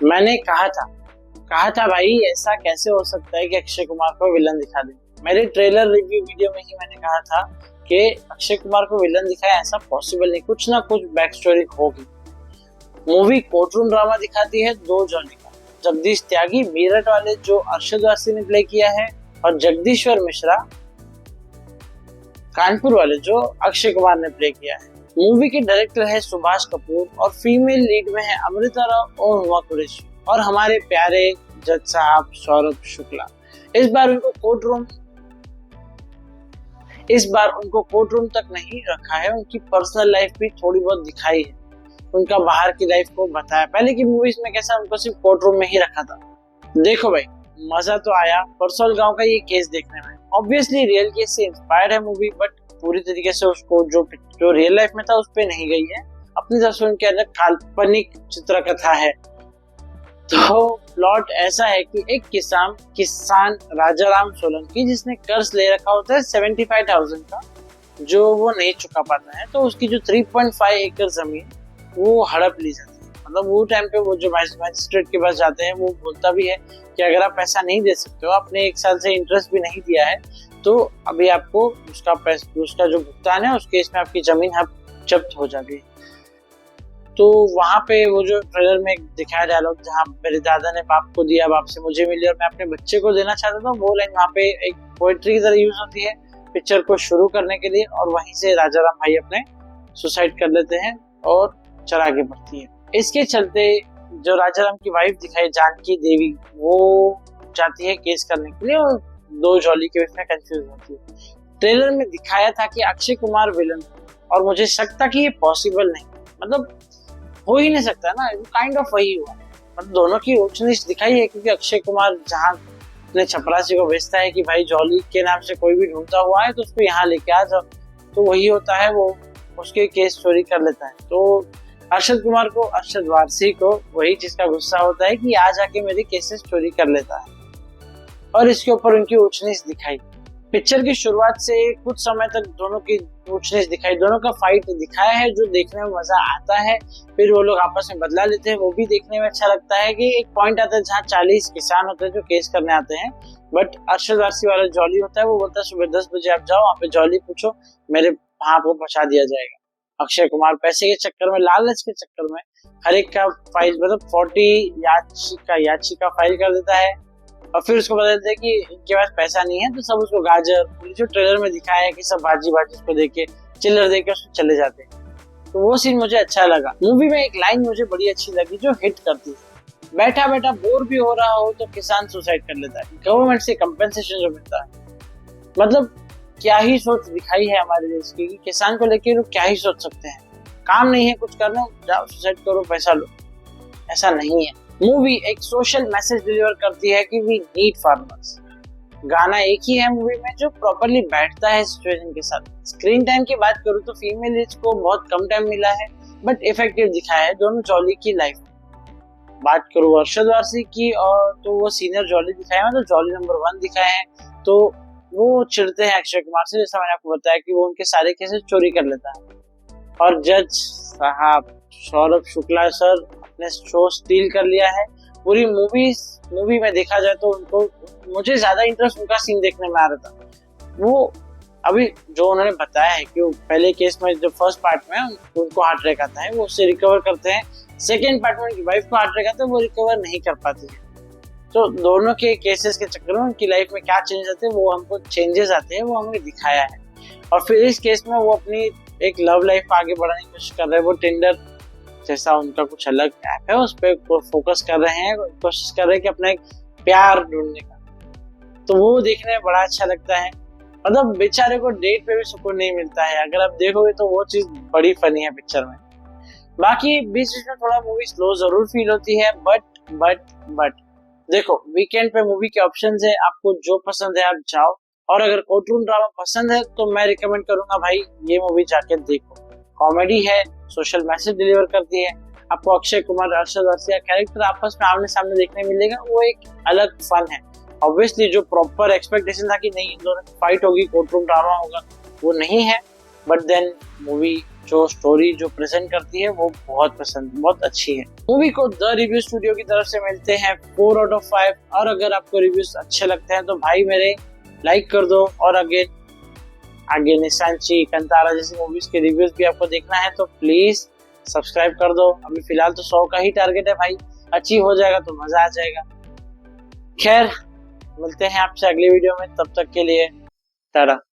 मैंने कहा था भाई, ऐसा कैसे हो सकता है कि अक्षय कुमार को विलन दिखा दे। मेरे ट्रेलर रिव्यू वीडियो में ही मैंने कहा था कि अक्षय कुमार को विलन दिखाया, ऐसा पॉसिबल नहीं, कुछ ना कुछ बैक स्टोरी होगी। मूवी कोर्टरूम ड्रामा दिखाती है दो जॉनी का, जगदीश त्यागी मेरठ वाले जो अरशद वारसी ने प्ले किया है, और जगदीश्वर मिश्रा कानपुर वाले जो अक्षय कुमार ने प्ले किया है। मूवी के डायरेक्टर है सुभाष कपूर और फीमेल लीड में है अमृता राव और हुमा कुरैशी और हमारे प्यारे जज साहब सौरभ शुक्ला। इस बार उनको कोर्ट रूम तक नहीं रखा है, उनकी पर्सनल लाइफ भी थोड़ी बहुत दिखाई है, उनका बाहर की लाइफ को बताया। पहले की मूवीज में कैसा उनको सिर्फ कोर्ट रूम में ही रखा था। देखो भाई, मजा तो आया परसौल गांव का ये केस देखने में। ऑब्वियसली रियल केस से इंस्पायर्ड है मूवी, बट पूरी तरीके से उसको जो रियल लाइफ में था उस पे नहीं गई है, अपनी तरफ से उनके अंदर काल्पनिक चित्रकथा है। तो प्लॉट ऐसा है कि एक किसान राजाराम सोलंकी जिसने कर्ज ले रखा होता है 75,000 का, जो वो नहीं चुका पाता है, तो उसकी जो 3.5 एकड़ जमीन वो हड़प ली जाती है। मतलब वो टाइम पे वो जो मैजिस्ट्रेट के पास जाते हैं, वो बोलता भी है कि अगर आप पैसा नहीं दे सकते हो, आपने 1 साल से इंटरेस्ट भी नहीं दिया है, तो अभी आपको उसका जो भुगतान है उस केस में आपकी जमीन जब्त हो जाती है। तो वहां पे वो जो ट्रेलर में दिखाया डायलॉग, जहाँ मेरे दादा ने बाप को दिया, बाप से मुझे मिली और मैं अपने बच्चे को देना चाहता था, वो लाइन वहाँ पे एक पोएट्री की तरह यूज होती है पिक्चर को शुरू करने के लिए, और वहीं से राजाराम भाई अपने सुसाइड कर लेते हैं और चला आगे बढ़ती है। इसके चलते जो राजाराम की वाइफ दिखाई जानकी देवी, वो जाती है केस करने के लिए और दो जॉली के बीच में कंफ्यूज होती है। ट्रेलर में दिखाया था कि अक्षय कुमार विलन, और मुझे शक था कि ये पॉसिबल नहीं, मतलब हो ही नहीं सकता ना, काइंड ऑफ वही हुआ। मतलब दोनों की ऊंच नीच दिखाई है, क्योंकि अक्षय कुमार जहाँ अपने चपरासी को भेजता है कि भाई जॉली के नाम से कोई भी ढूंढता हुआ है तो उसको यहाँ लेके आ जाओ, तो वही होता है, वो उसके केस चोरी कर लेता है। तो अरशद वारसी को वही चीज का गुस्सा होता है कि आज आके मेरे केसेस चोरी कर लेता है, और इसके ऊपर उनकी ऊंच नीच दिखाई। पिक्चर की शुरुआत से कुछ समय तक दोनों की ऊंच नीच दिखाई, दोनों का फाइट दिखाया है जो देखने में मजा आता है। फिर वो लोग आपस में बदला लेते हैं, वो भी देखने में अच्छा लगता है। कि एक पॉइंट आता है जहाँ 40 किसान होते हैं जो केस करने आते हैं, बट अरशद वारसी वाला जॉली होता है, वो बोलता है सुबह 10 बजे आप जाओ, वहाँ पे जॉली पूछो, मेरे वहां आपको पहुंचा दिया जाएगा। अक्षय कुमार पैसे के चक्कर में, लालच के चक्कर में हर एक का फाइल, मतलब 40 याचिका फाइल कर देता है, और फिर उसको बता देते हैं कि इनके पास पैसा नहीं है, तो सब उसको गाजर, जो ट्रेलर में दिखाया है कि सब भाजी उसको देके चिल्लर देके उसको चले जाते हैं। तो वो सीन मुझे अच्छा लगा। मूवी में एक लाइन मुझे बड़ी अच्छी लगी जो हिट करती है, बैठा बैठा बोर भी हो रहा हो तो किसान सुसाइड कर लेता है, गवर्नमेंट से कंपेंसेशन जो मिलता है। मतलब क्या ही सोच दिखाई है हमारे देश की, कि किसान को लेके लोग क्या ही सोच सकते हैं, काम नहीं है कुछ करना, जाओ सुसाइड करो, पैसा लो। ऐसा नहीं है। मूवी एक सोशल मैसेज डिलीवर करती है कि वी नीड फार्मर्स। गाना एक ही है मूवी में जो प्रॉपरली बैठता है सिचुएशन के साथ। स्क्रीन टाइम की बात करूँ तो फीमेल लीड को बहुत कम टाइम मिला है, बट इफेक्टिव दिखाया है दोनों जॉली की लाइफ में। बात करूँ अरशद वारसी की, और तो वो सीनियर जॉली दिखाया है, मतलब जॉली नंबर 1 दिखाए हैं। तो वो चिढ़ते हैं अक्षय कुमार से, जैसा मैंने आपको बताया कि वो उनके सारे केसेस चोरी कर लेता है। और जज साहब सौरभ शुक्ला सर अपने शो स्टील कर लिया है। पूरी मूवी में देखा जाए तो मुझे ज्यादा इंटरेस्ट उनका सीन देखने में आ रहा था। वो अभी जो उन्होंने बताया है कि वो पहले केस में जो फर्स्ट पार्ट में उनको हार्ट अटैक आता है, वो उससे रिकवर करते हैं। सेकेंड पार्ट में उनकी वाइफ को हार्ट अटैक आता है, वो रिकवर नहीं कर पाती है। तो दोनों के केसेस के चक्कर में उनकी लाइफ में क्या चेंज आते हैं, वो हमको चेंजेस आते हैं, वो हमें दिखाया है। और फिर इस केस में वो अपनी एक लव लाइफ आगे बढ़ाने की कोशिश कर रहे हैं। वो टिंडर जैसा उनका कुछ अलग ऐप है, उस पर फोकस कर रहे हैं, कोशिश कर रहे हैं कि अपना एक प्यार ढूंढने का। तो वो देखने में बड़ा अच्छा लगता है। मतलब बेचारे को डेट पे भी सुकून नहीं मिलता है, अगर आप देखोगे तो वो चीज बड़ी फनी है पिक्चर में। बाकी बीच बीच में थोड़ा मूवी स्लो जरूर फील होती है, बट देखो वीकेंड पे मूवी के ऑप्शंस है, आपको जो पसंद है आप जाओ। और अगर कोर्टरूम ड्रामा पसंद है तो मैं रिकमेंड करूंगा भाई ये मूवी जाके देखो। कॉमेडी है, सोशल मैसेज डिलीवर करती है, आपको अक्षय कुमार अरशद वारसी का कैरेक्टर आपस में आमने सामने देखने मिलेगा, वो एक अलग फन है। ऑब्वियसली जो प्रॉपर एक्सपेक्टेशन था कि नहीं इन दोनों की फाइट होगी, कोर्टरूम ड्रामा होगा, वो नहीं है, बट देन मूवी जो स्टोरी जो प्रेजेंट करती है वो बहुत अच्छी है। मूवी को द रिव्यू स्टूडियो की तरफ से मिलते हैं 4 आउट ऑफ 5। और अगर आपको रिव्यूज अच्छे लगते हैं तो भाई मेरे लाइक कर दो, और आगे निशांची कंतारा जैसी मूवीज के रिव्यूज भी आपको देखना है तो प्लीज सब्सक्राइब कर दो। अभी फिलहाल तो 100 का ही टारगेट है भाई, अचीव हो जाएगा तो मजा आ जाएगा। खैर मिलते हैं आपसे अगली वीडियो में, तब तक के लिए टाटा।